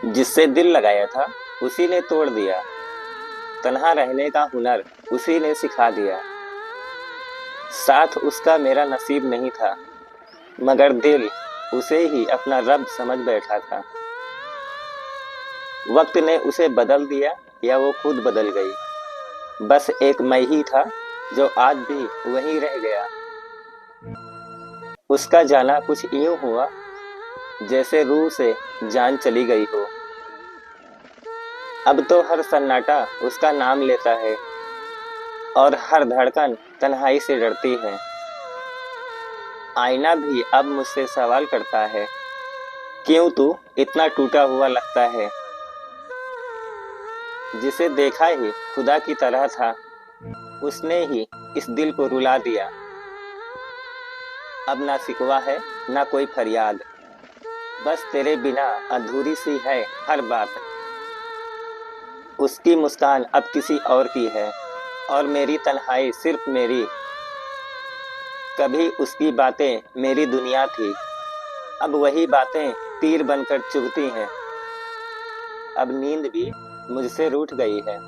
जिससे दिल लगाया था उसी ने तोड़ दिया। तन्हा रहने का हुनर उसी ने सिखा दिया। साथ उसका मेरा नसीब नहीं था, मगर दिल उसे ही अपना रब समझ बैठा था। वक्त ने उसे बदल दिया या वो खुद बदल गई। बस एक मैं ही था जो आज भी वहीं रह गया। उसका जाना कुछ यूं हुआ जैसे रूह से जान चली गई हो। अब तो हर सन्नाटा उसका नाम लेता है और हर धड़कन तन्हाई से डरती है। आईना भी अब मुझसे सवाल करता है, क्यों तू इतना टूटा हुआ लगता है। जिसे देखा ही खुदा की तरह था, उसने ही इस दिल को रुला दिया। अब ना सिकवा है ना कोई फरियाद, बस तेरे बिना अधूरी सी है हर बात। उसकी मुस्कान अब किसी और की है और मेरी तन्हाई सिर्फ मेरी। कभी उसकी बातें मेरी दुनिया थी, अब वही बातें तीर बनकर चुभती हैं। अब नींद भी मुझसे रूठ गई है,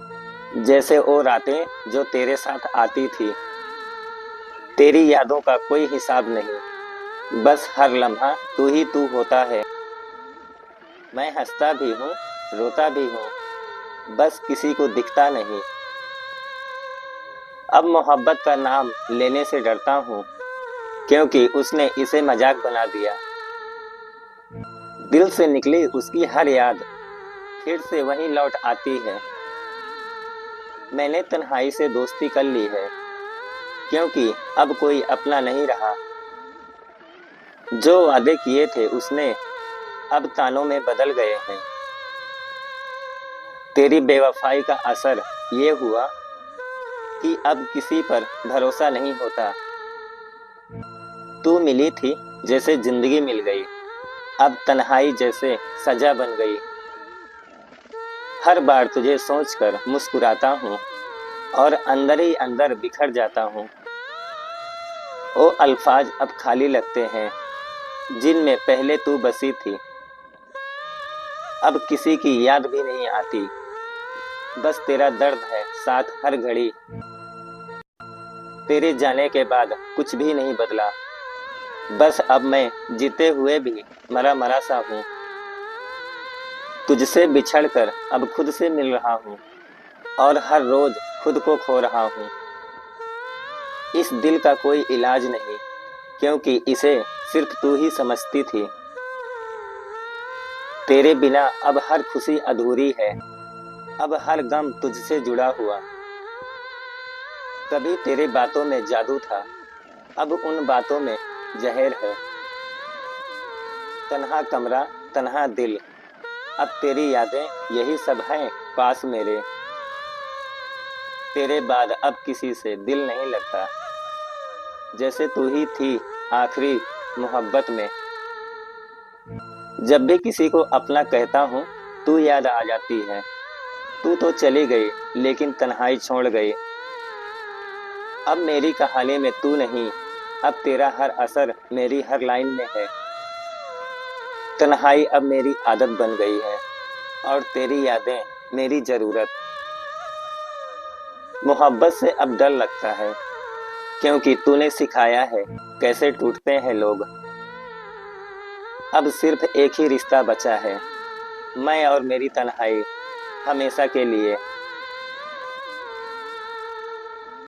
जैसे वो रातें जो तेरे साथ आती थी। तेरी यादों का कोई हिसाब नहीं, बस हर लम्हा तू ही तू होता है। मैं हंसता भी हूँ, रोता भी हूँ, बस किसी को दिखता नहीं। अब मोहब्बत का नाम लेने से डरता हूँ, क्योंकि उसने इसे मजाक बना दिया। दिल से निकली उसकी हर याद फिर से वहीं लौट आती है। मैंने तन्हाई से दोस्ती कर ली है, क्योंकि अब कोई अपना नहीं रहा। जो वादे किए थे उसने अब तानों में बदल गए हैं। तेरी बेवफाई का असर ये हुआ कि अब किसी पर भरोसा नहीं होता। तू मिली थी जैसे जिंदगी मिल गई, अब तन्हाई जैसे सजा बन गई। हर बार तुझे सोचकर मुस्कुराता हूँ और अंदर ही अंदर बिखर जाता हूँ। वो अल्फाज अब खाली लगते हैं जिनमें पहले तू बसी थी। अब किसी की याद भी नहीं आती, बस तेरा दर्द है साथ हर घड़ी। तेरे जाने के बाद कुछ भी नहीं बदला, बस अब मैं जीते हुए भी मरा मरा सा हूँ। तुझसे बिछड़कर अब खुद से मिल रहा हूँ और हर रोज खुद को खो रहा हूँ। इस दिल का कोई इलाज नहीं, क्योंकि इसे सिर्फ तू ही समझती थी। तेरे बिना अब हर खुशी अधूरी है, अब हर गम तुझसे जुड़ा हुआ। कभी तेरे बातों में जादू था, अब उन बातों में जहर है। तन्हा कमरा, तन्हा दिल, अब तेरी यादें यही सब हैं पास मेरे। तेरे बाद अब किसी से दिल नहीं लगता, जैसे तू ही थी आखिरी मोहब्बत में। जब भी किसी को अपना कहता हूँ तू याद आ जाती है। तू तो चली गई लेकिन तन्हाई छोड़ गई। अब मेरी कहानी में तू नहीं, अब तेरा हर असर मेरी हर लाइन में है। तन्हाई अब मेरी आदत बन गई है और तेरी यादें मेरी जरूरत। मोहब्बत से अब डर लगता है, क्योंकि तूने सिखाया है कैसे टूटते हैं लोग। अब सिर्फ एक ही रिश्ता बचा है, मैं और मेरी तन्हाई, हमेशा के लिए।